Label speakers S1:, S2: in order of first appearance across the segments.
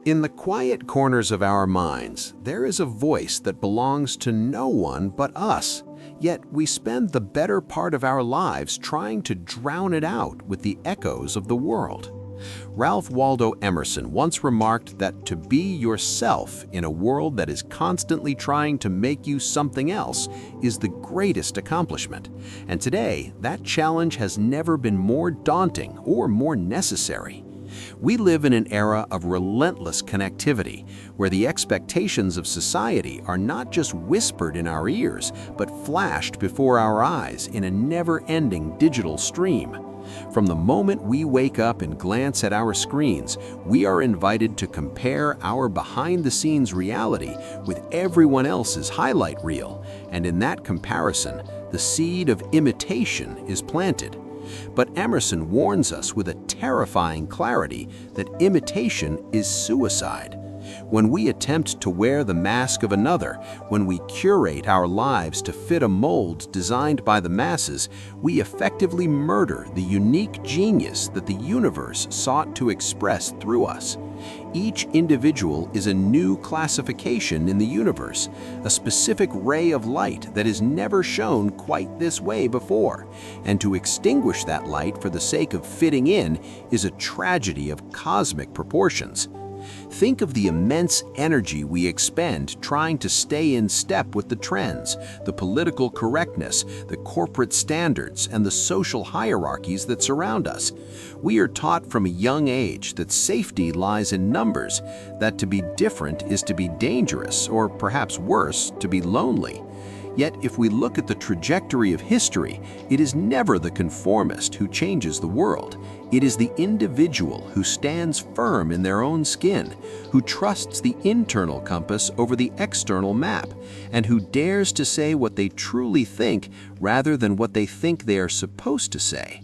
S1: In the quiet corners of our minds, there is a voice that belongs to no one but us, yet we spend the better part of our lives trying to drown it out with the echoes of the world. Ralph Waldo Emerson once remarked that to be yourself in a world that is constantly trying to make you something else is the greatest accomplishment. And today, that challenge has never been more daunting or more necessary. We live in an era of relentless connectivity, where the expectations of society are not just whispered in our ears, but flashed before our eyes in a never-ending digital stream. From the moment we wake up and glance at our screens, we are invited to compare our behind-the-scenes reality with everyone else's highlight reel, and in that comparison, the seed of imitation is planted. But Emerson warns us with a terrifying clarity that imitation is suicide. When we attempt to wear the mask of another, when we curate our lives to fit a mold designed by the masses, we effectively murder the unique genius that the universe sought to express through us. Each individual is a new classification in the universe, a specific ray of light that is never shown quite this way before. And to extinguish that light for the sake of fitting in is a tragedy of cosmic proportions. Think of the immense energy we expend trying to stay in step with the trends, the political correctness, the corporate standards, and the social hierarchies that surround us. We are taught from a young age that safety lies in numbers, that to be different is to be dangerous, or perhaps worse, to be lonely. Yet if we look at the trajectory of history, it is never the conformist who changes the world. It is the individual who stands firm in their own skin, who trusts the internal compass over the external map, and who dares to say what they truly think rather than what they think they are supposed to say.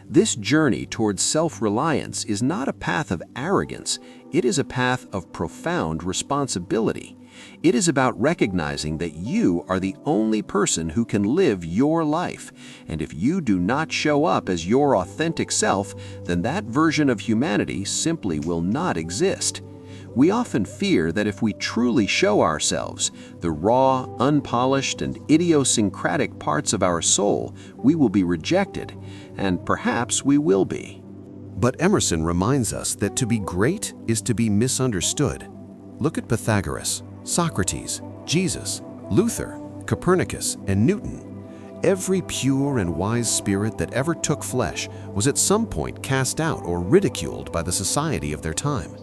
S1: This journey towards self-reliance is not a path of arrogance, it is a path of profound responsibility. It is about recognizing that you are the only person who can live your life, and if you do not show up as your authentic self, then that version of humanity simply will not exist. We often fear that if we truly show ourselves, the raw, unpolished, and idiosyncratic parts of our soul, we will be rejected, and perhaps we will be.
S2: But Emerson reminds us that to be great is to be misunderstood. Look at Pythagoras, Socrates, Jesus, Luther, Copernicus, and Newton. Every pure and wise spirit that ever took flesh was at some point cast out or ridiculed by the society of their time.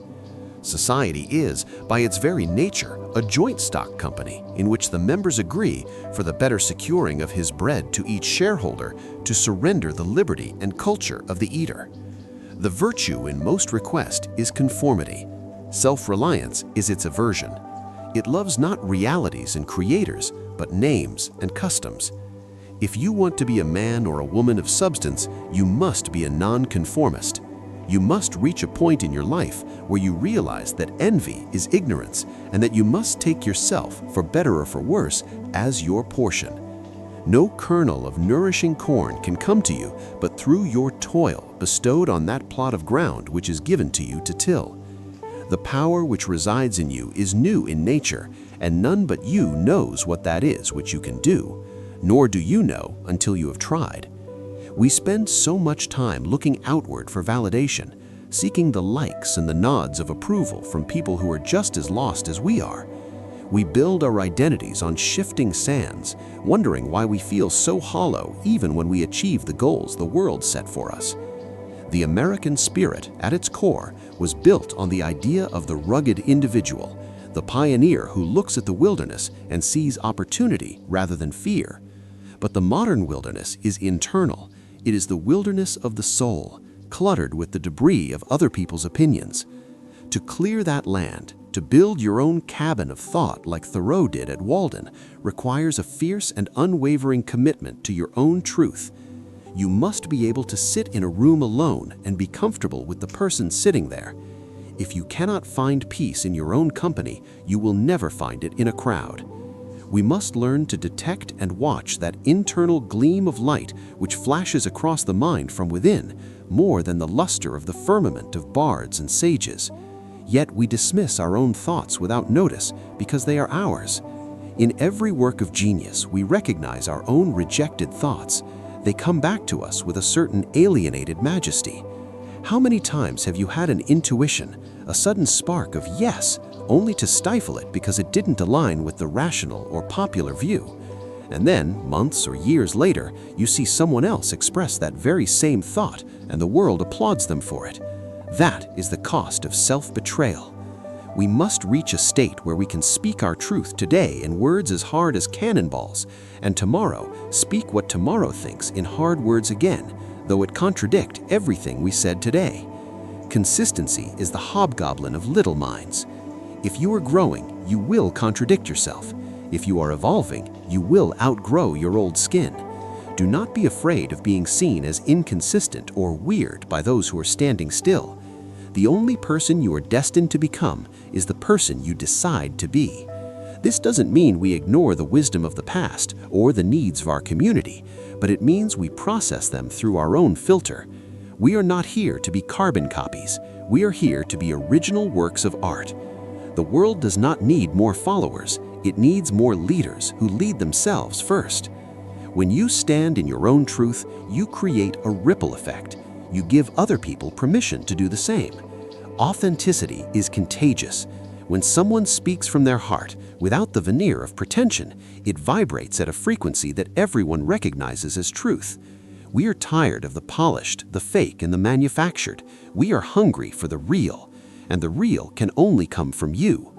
S2: Society is, by its very nature, a joint stock company in which the members agree, for the better securing of his bread to each shareholder, to surrender the liberty and culture of the eater. The virtue in most request is conformity. Self-reliance is its aversion. It loves not realities and creators, but names and customs. If you want to be a man or a woman of substance, you must be a nonconformist. You must reach a point in your life where you realize that envy is ignorance and that you must take yourself, for better or for worse, as your portion. No kernel of nourishing corn can come to you but through your toil bestowed on that plot of ground which is given to you to till. The power which resides in you is new in nature, and none but you knows what that is which you can do, nor do you know until you have tried. We spend so much time looking outward for validation, seeking the likes and the nods of approval from people who are just as lost as we are. We build our identities on shifting sands, wondering why we feel so hollow even when we achieve the goals the world set for us. The American spirit, at its core, was built on the idea of the rugged individual, the pioneer who looks at the wilderness and sees opportunity rather than fear. But the modern wilderness is internal. It is the wilderness of the soul, cluttered with the debris of other people's opinions. To clear that land, to build your own cabin of thought like Thoreau did at Walden, requires a fierce and unwavering commitment to your own truth. You must be able to sit in a room alone and be comfortable with the person sitting there. If you cannot find peace in your own company, you will never find it in a crowd. We must learn to detect and watch that internal gleam of light which flashes across the mind from within, more than the luster of the firmament of bards and sages. Yet we dismiss our own thoughts without notice because they are ours. In every work of genius, we recognize our own rejected thoughts. They come back to us with a certain alienated majesty. How many times have you had an intuition, a sudden spark of yes, only to stifle it because it didn't align with the rational or popular view? And then, months or years later, you see someone else express that very same thought, and the world applauds them for it. That is the cost of self-betrayal. We must reach a state where we can speak our truth today in words as hard as cannonballs, and tomorrow speak what tomorrow thinks in hard words again, though it contradict everything we said today. Consistency is the hobgoblin of little minds. If you are growing, you will contradict yourself. If you are evolving, you will outgrow your old skin. Do not be afraid of being seen as inconsistent or weird by those who are standing still. The only person you are destined to become is the person you decide to be. This doesn't mean we ignore the wisdom of the past or the needs of our community, but it means we process them through our own filter. We are not here to be carbon copies. We are here to be original works of art. The world does not need more followers. It needs more leaders who lead themselves first. When you stand in your own truth, you create a ripple effect. You give other people permission to do the same. Authenticity is contagious. When someone speaks from their heart, without the veneer of pretension, it vibrates at a frequency that everyone recognizes as truth. We are tired of the polished, the fake, and the manufactured. We are hungry for the real, and the real can only come from you.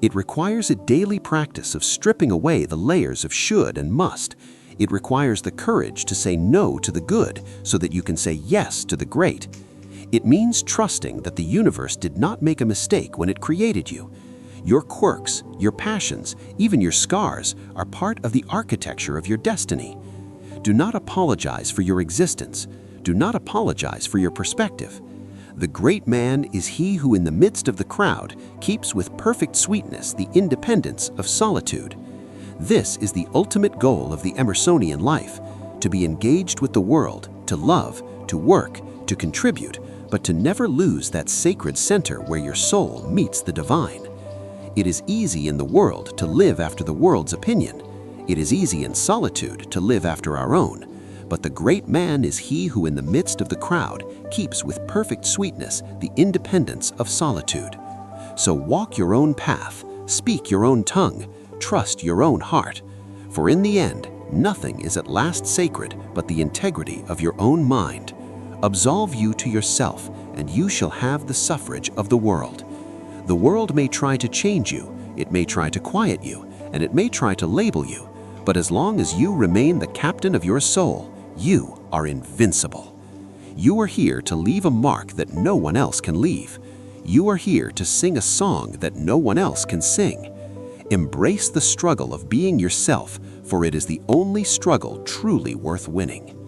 S2: It requires a daily practice of stripping away the layers of should and must. It requires the courage to say no to the good so that you can say yes to the great. It means trusting that the universe did not make a mistake when it created you. Your quirks, your passions, even your scars are part of the architecture of your destiny. Do not apologize for your existence. Do not apologize for your perspective. The great man is he who in the midst of the crowd keeps with perfect sweetness the independence of solitude. This is the ultimate goal of the Emersonian life, to be engaged with the world, to love, to work, to contribute, but to never lose that sacred center where your soul meets the divine. It is easy in the world to live after the world's opinion. It is easy in solitude to live after our own. But the great man is he who in the midst of the crowd keeps with perfect sweetness the independence of solitude. So walk your own path, speak your own tongue, trust your own heart. For in the end, nothing is at last sacred but the integrity of your own mind. Absolve you to yourself, and you shall have the suffrage of the world. The world may try to change you, it may try to quiet you, and it may try to label you, but as long as you remain the captain of your soul, you are invincible. You are here to leave a mark that no one else can leave. You are here to sing a song that no one else can sing. Embrace the struggle of being yourself, for it is the only struggle truly worth winning.